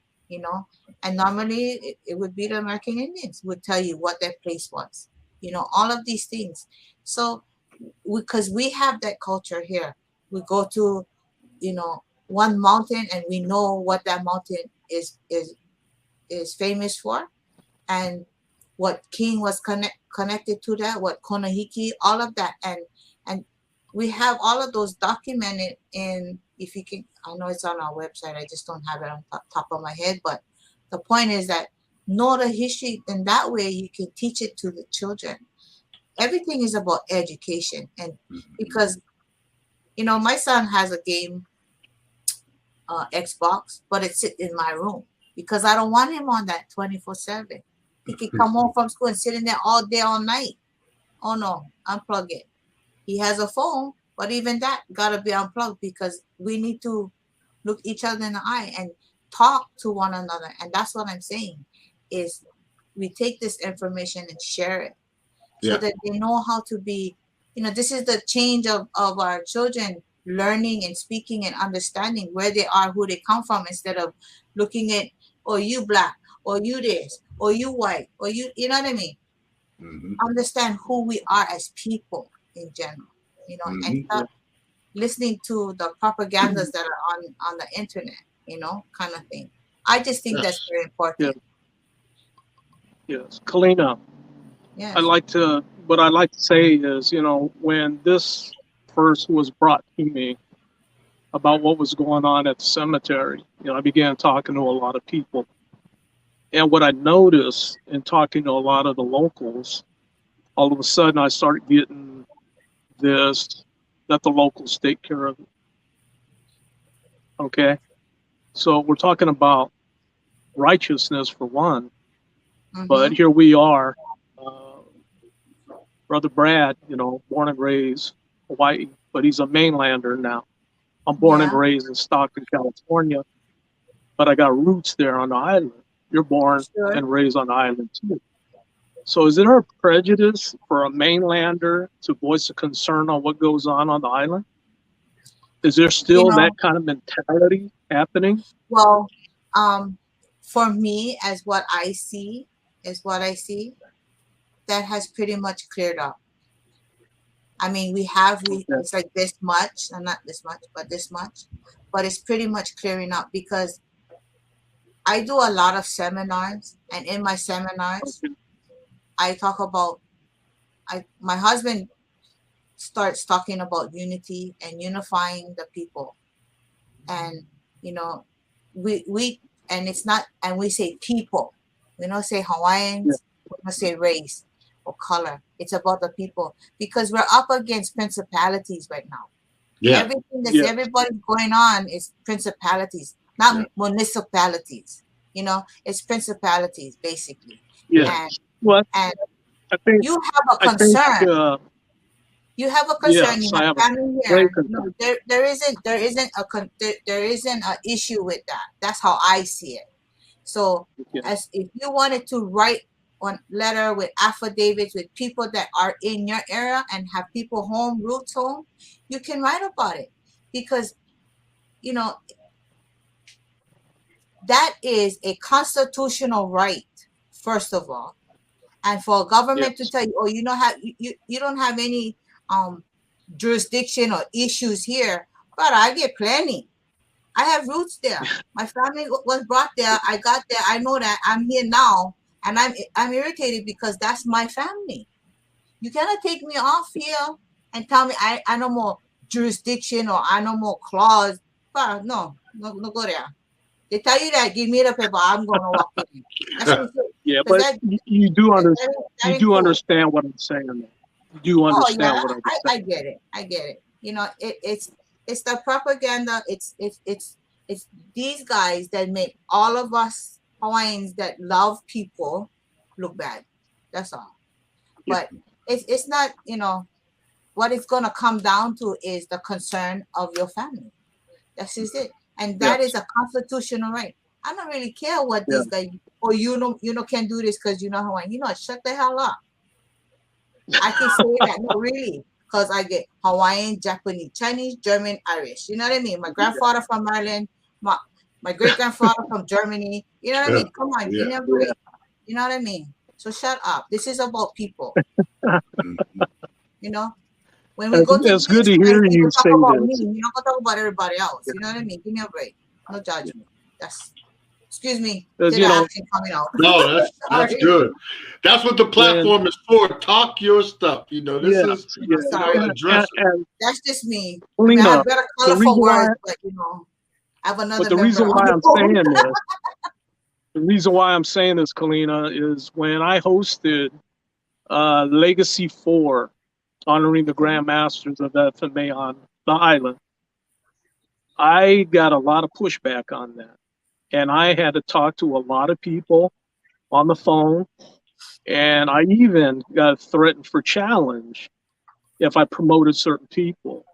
And normally it would be the American Indians would tell you what that place was, all of these things. So because we have that culture here, we go to, one mountain and we know what that mountain is famous for, and what king was connected to that, what Konahiki, all of that, and we have all of those documented in, if you can, I know it's on our website, I just don't have it on top of my head, but the point is that know the history, and that way you can teach it to the children. Everything is about education, and because my son has a game, Xbox, but it's in my room because I don't want him on that 24/7. He can come home from school and sit in there all day, all night. Oh no, unplug it. He has a phone, but even that gotta be unplugged because we need to look each other in the eye and talk to one another. And that's what I'm saying is we take this information and share it so that they know how to be, this is the change of our children learning and speaking and understanding where they are, who they come from, instead of looking at, oh, you black, or you this, or you white, or you know what I mean? Understand who we are as people in general, and stop listening to the propagandas that are on the internet, kind of thing. I just think that's very important. Yes. Keline, Yes. what I like to say is, when this first was brought to me about what was going on at the cemetery, I began talking to a lot of people. And what I noticed in talking to a lot of the locals, all of a sudden I started getting this, that the locals take care of it. Okay? So we're talking about righteousness for one, but here we are, Brother Brad, born and raised Hawaii, but he's a mainlander now. I'm born and raised in Stockton, California, but I got roots there on the island. You're born and raised on the island too. So is there a prejudice for a mainlander to voice a concern on what goes on the island? Is there still that kind of mentality happening? Well, for me, as what I see, that has pretty much cleared up. I mean, it's like this much, and not this much, but this much, but it's pretty much clearing up because I do a lot of seminars, and in my seminars, I talk about, my husband starts talking about unity and unifying the people. And, and it's not, and we say people, we don't say Hawaiians, we don't say race or color. It's about the people because we're up against principalities right now. Everything that's everybody's going on is principalities, not municipalities. It's principalities basically. Yeah. And I think you have a concern. You have a concern. Yes, you have family here. No, there isn't an issue with that. That's how I see it. So, as if you wanted to write one letter with affidavits with people that are in your area and have people home, roots home, you can write about it because, that is a constitutional right, first of all. And for a government to tell you, oh, you don't have any jurisdiction or issues here, but I get plenty. I have roots there. My family was brought there. I got there. I know that I'm here now, and I'm irritated because that's my family. You cannot take me off here and tell me I no more jurisdiction or I no more clause. But no, go there. They tell you that, give me the paper, I'm going to walk in. But you do understand what I'm saying. You do understand what I'm saying. I get it. It's the propaganda. It's these guys that make all of us Hawaiians that love people look bad. That's all. But it's not, what it's going to come down to is the concern of your family. That's just it. And that is a constitutional right. I don't really care what these guys, or can't do this because Hawaiian. Shut the hell up. I can say that. No, really. because I get Hawaiian, Japanese, Chinese, German, Irish. You know what I mean? My grandfather from Ireland, my great grandfather from Germany. You know what I mean? Come on, give me a break. You know what I mean? So shut up. This is about people. You know, when we go to It's good to hear you talk say about me. this. You don't talk about everybody else. You know what I mean? Give me a break. No judgment. That's excuse me. Because, To the accent coming out. No, that's Sorry. good. That's what the platform is for. Talk your stuff. You know, this is Sorry. address it. and That's just me. I mean, I have better colorful words, but you know, I have another. But the reason why I'm saying this, the reason why I'm saying this, Kalina, is when I hosted Legacy 4, honoring the Grand Masters of FMA on the island, I got a lot of pushback on that. And I had to talk to a lot of people on the phone. And I even got threatened for challenge if I promoted certain people.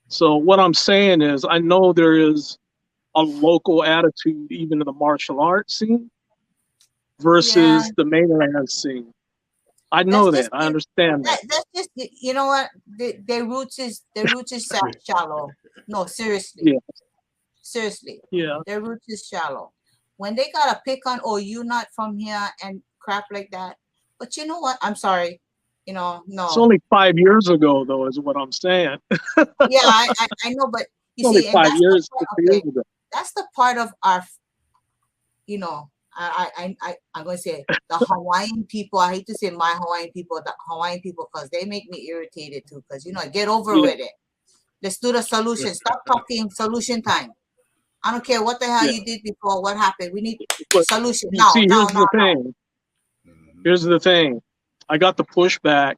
So what I'm saying is, I know there is a local attitude even in the martial arts scene versus the mainland scene. I know that. I understand that. That's just, you know what? Their roots is shallow. No, seriously. Yeah. Seriously. Yeah. Their roots is shallow. When they gotta pick on, oh, you not from here and crap like that. But you know what? I'm sorry. You know, no. It's only 5 years ago, though, is what I'm saying. Yeah, I know, but you only see, 5 years, 6 years ago. That's the part of our, you know, I'm going to say the Hawaiian people. I hate to say my Hawaiian people, the Hawaiian people, because they make me irritated too. Because, you know, get over with it. Let's do the solution. Stop talking solution time. I don't care what the hell you did before. What happened? We need solution now. See, here's the thing. Here's the thing. I got the pushback,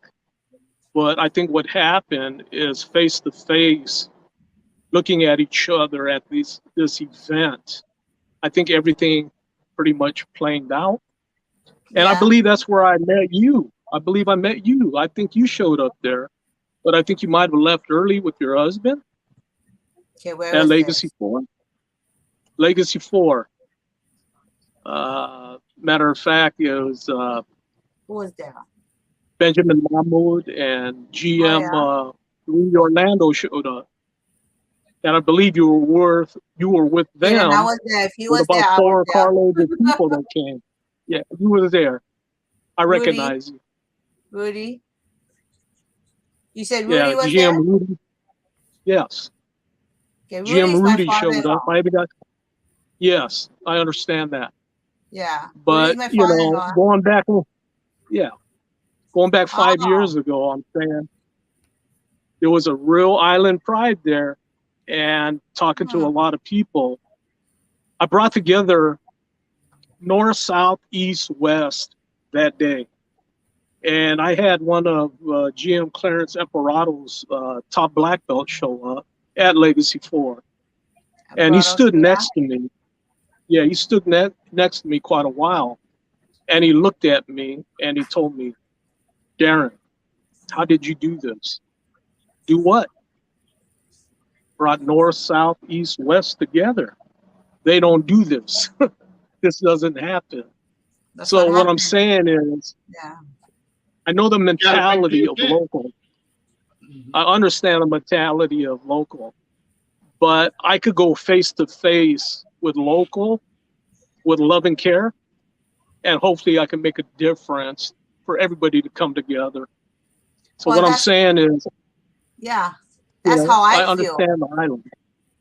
but I think what happened is face to face, looking at each other at this event. I think everything pretty much planed out. And I believe that's where I met you. I believe I met you. I think you showed up there, but I think you might have left early with your husband. Okay, where at was Legacy 4. Legacy 4. Matter of fact, it was who was there? Benjamin Mahmoud and GM Louis Orlando showed up. And I believe you were with them. Yeah, I was there. If he was about there, 4 carloads of people that came. Yeah, you were there. I recognize you. Rudy? You said Rudy was GM there? Rudy. Yes. Okay, GM Rudy showed up. Yes, I understand that. Yeah. But, you know, going back 5 years ago, I'm saying there was a real island pride there. And talking to a lot of people, I brought together north, south, east, west that day. And I had one of GM Clarence Emperato's top black belt show up at Legacy 4. And he stood next to me. Yeah, he stood next to me quite a while. And he looked at me and he told me, Darren, how did you do this? Do what? Brought north, south, east, west together. They don't do this. This doesn't happen. So what I'm saying is, I know the mentality of local. I understand the mentality of local, but I could go face to face with local, with love and care, and hopefully I can make a difference for everybody to come together. So what I'm saying is, that's how I understand feel. the island.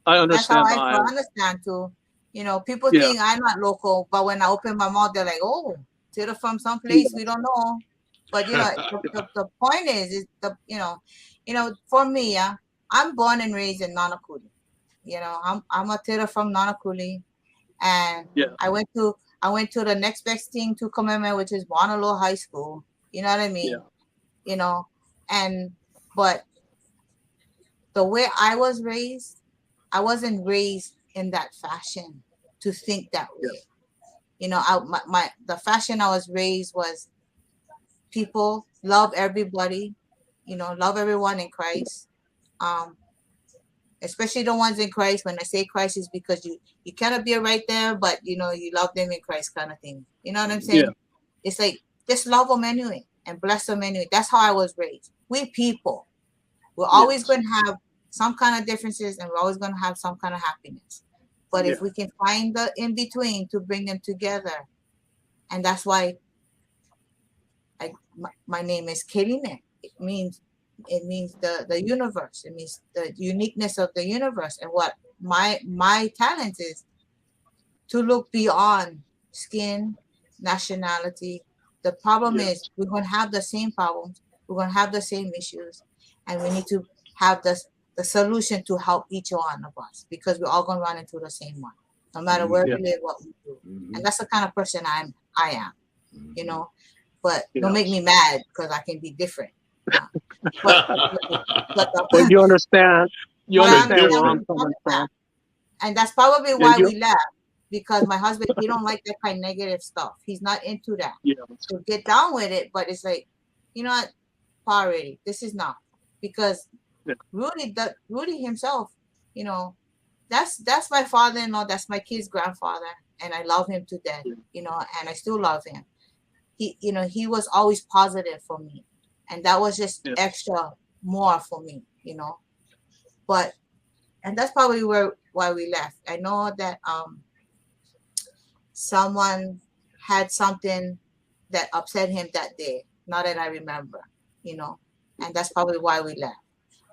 I understand That's the how I island. understand too. You know, people think I'm not local, but when I open my mouth, they're like, "Oh, they're from some place we don't know." But you know, the point is you know, for me, I'm born and raised in Nanakuli. You know, I'm a Tira from Nanakuli, and I went to the next best thing to Kamehameha, which is Wanalo High School. You know what I mean? You know, but the way I was raised, I wasn't raised in that fashion to think that way. You know, the fashion I was raised was people love everybody, you know, love everyone in Christ. Especially the ones in Christ. When I say Christ, is because you cannot be right there, but you know, you love them in Christ kind of thing. You know what I'm saying? It's like just love them anyway and bless them anyway. That's how I was raised. We people. We're always going to have some kind of differences, and we're always going to have some kind of happiness. But if we can find the in between to bring them together, and that's why my name is Keline. It means the universe. It means the uniqueness of the universe. And what my talent is to look beyond skin, nationality. The problem is we're going to have the same problems. We're going to have the same issues, and we need to have the solution to help each one of us, because we're all going to run into the same one, no matter where we live, what we do. And that's the kind of person I am, you know. But don't make me mad, because I can be different. But you understand. You understand where I'm coming from. And that's probably why we left, because my husband, he don't like that kind of negative stuff. He's not into that. So get down with it, but it's like, you know what, already, this is not, because Rudy himself, you know, that's my father-in-law, that's my kid's grandfather, and I love him to death, you know, and I still love him. He, you know, he was always positive for me, and that was just extra more for me, you know. But, and that's probably why we left. I know that someone had something that upset him that day, now that I remember, you know, and that's probably why we left.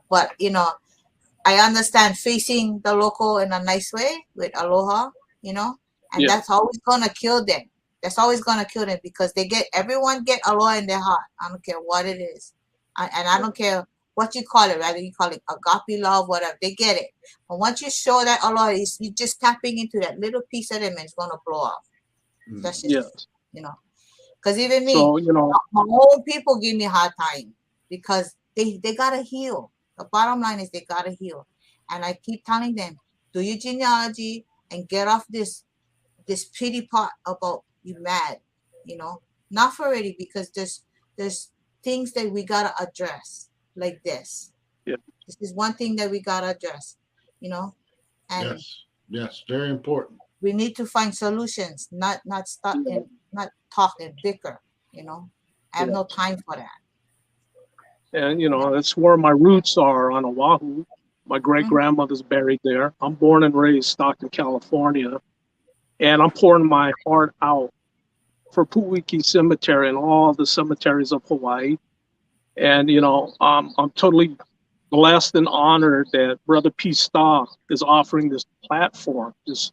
But, you know, I understand facing the local in a nice way with aloha, you know, and that's always going to kill them. That's always going to kill them, because everyone get aloha in their heart. I don't care what it is. And I don't care what you call it, whether you call it agape love, whatever, they get it. But once you show that aloha, you're just tapping into that little piece of them, and it's going to blow up. That's just, you know, because even me, so, you know, my own people give me a hard time, because they got to heal. The bottom line is they got to heal. And I keep telling them, do your genealogy and get off this pity part about you mad, you know, not for already, because there's things that we got to address, like this. This is one thing that we got to address, you know. And yes, very important. We need to find solutions, not stop and not talk and bicker, you know. I have no time for that. And, you know, that's where my roots are, on Oahu. My great-grandmother's buried there. I'm born and raised Stockton, California. And I'm pouring my heart out for Puuiki Cemetery and all the cemeteries of Hawaii. And, you know, I'm totally blessed and honored that Brother Pstock is offering this platform, this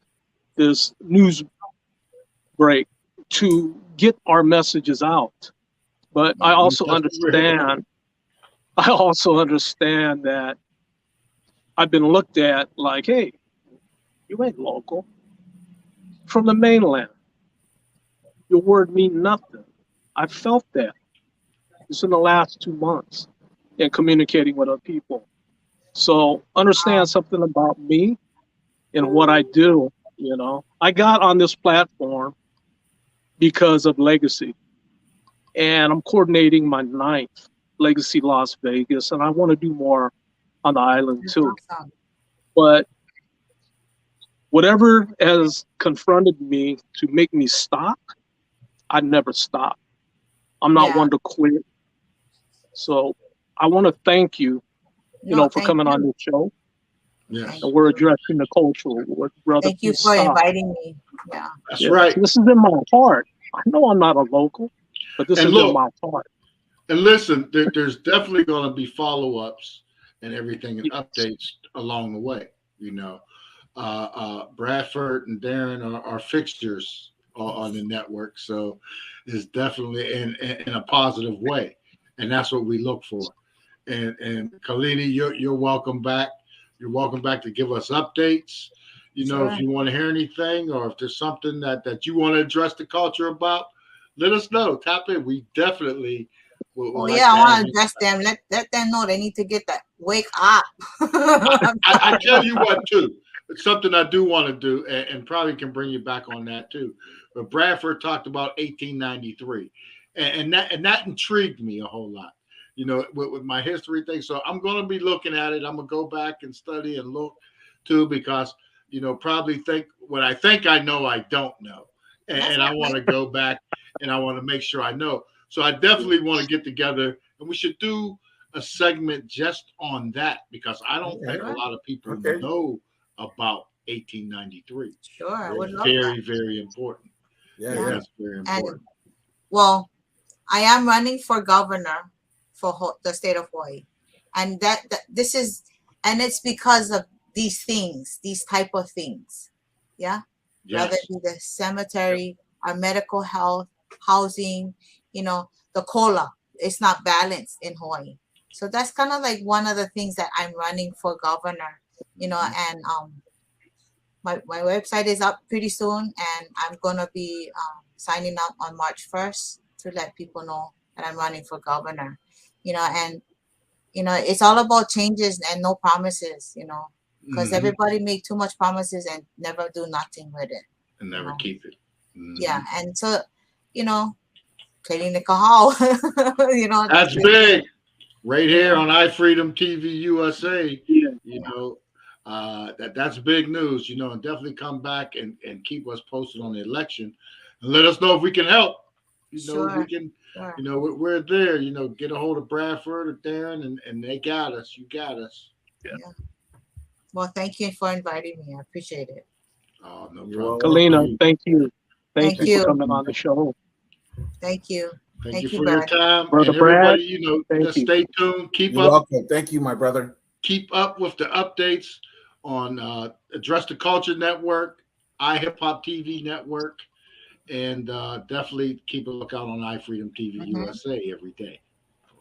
news break, to get our messages out. But I also understand that I've been looked at like, hey, you ain't local. From the mainland, your word mean nothing. I felt that just in the last 2 months in communicating with other people. So understand something about me and what I do. You know, I got on this platform because of Legacy, and I'm coordinating my 9th Legacy Las Vegas, and I want to do more on the island too. Awesome. But whatever has confronted me to make me stop, I never stop. I'm not one to quit. So I want to thank you, you know, for coming on the show. Yes. And we're addressing the cultural with Brother Thank you for inviting me. Yeah. That's right. This is in my heart. I know I'm not a local, but this is in my heart. And listen, there's definitely going to be follow-ups and everything and updates along the way. You know, Bradford and Darren are fixtures on the network, so it's definitely in a positive way, and that's what we look for. And Keline, you're welcome back. You're welcome back to give us updates. You know, if you want to hear anything, or if there's something that you want to address the culture about, let us know. Tap in. We definitely will. I want to address them. Let them know they need to get that. Wake up. I tell you what, too. It's something I do want to do, and probably can bring you back on that too. But Bradford talked about 1893, and that intrigued me a whole lot. You know, with my history thing. So I'm going to be looking at it. I'm going to go back and study and look too, because, you know, probably think what I think I know, I don't know. And I want to go back and I want to make sure I know. So I definitely want to get together, and we should do a segment just on that because I don't think a lot of people know about 1893. Sure, I would love Very, that. very important. Yeah, That's very important. Well, I am running for governor for the state of Hawaii, and this is, and it's because of these things, these type of things. Yeah. Yes. Whether it be the cemetery, our medical health, housing, you know, the COLA, it's not balanced in Hawaii. So that's kind of like one of the things that I'm running for governor, you know, and my website is up pretty soon, and I'm gonna be signing up on March 1st to let people know that I'm running for governor, you know, and you know, it's all about changes and no promises, you know, because everybody make too much promises and never do nothing with it. And never keep it. Yeah, and so, you know, Keline Kahau, you know. That's big. Right here on iFreedomTVusa, you know, that's big news, you know, and definitely come back and keep us posted on the election and let us know if we can help. You know, we can, you know, we're there, you know, get a hold of Bradford or Darren and they got us. You got us. Yeah. Well, thank you for inviting me. I appreciate it. Oh, no problem. Kalina, thank you. Thank you you for coming on the show. Thank you. Thank you for your time. Brother and Brad, everybody, you know, just stay tuned. Keep up. Welcome. Thank you, my brother. Keep up with the updates on Address the Culture Network, iHipHopTV Network, and definitely keep a lookout on iFreedomTVusa every day.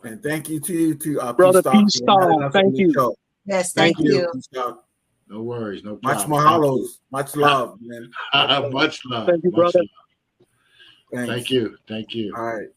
And thank you to Brother Pstock. thank you. Show. Yes, thank you. Pstock. No worries, no Much problem. mahalos, much love, man. Much love. Thank you, Much brother. love. Thank you. Thank you. All right.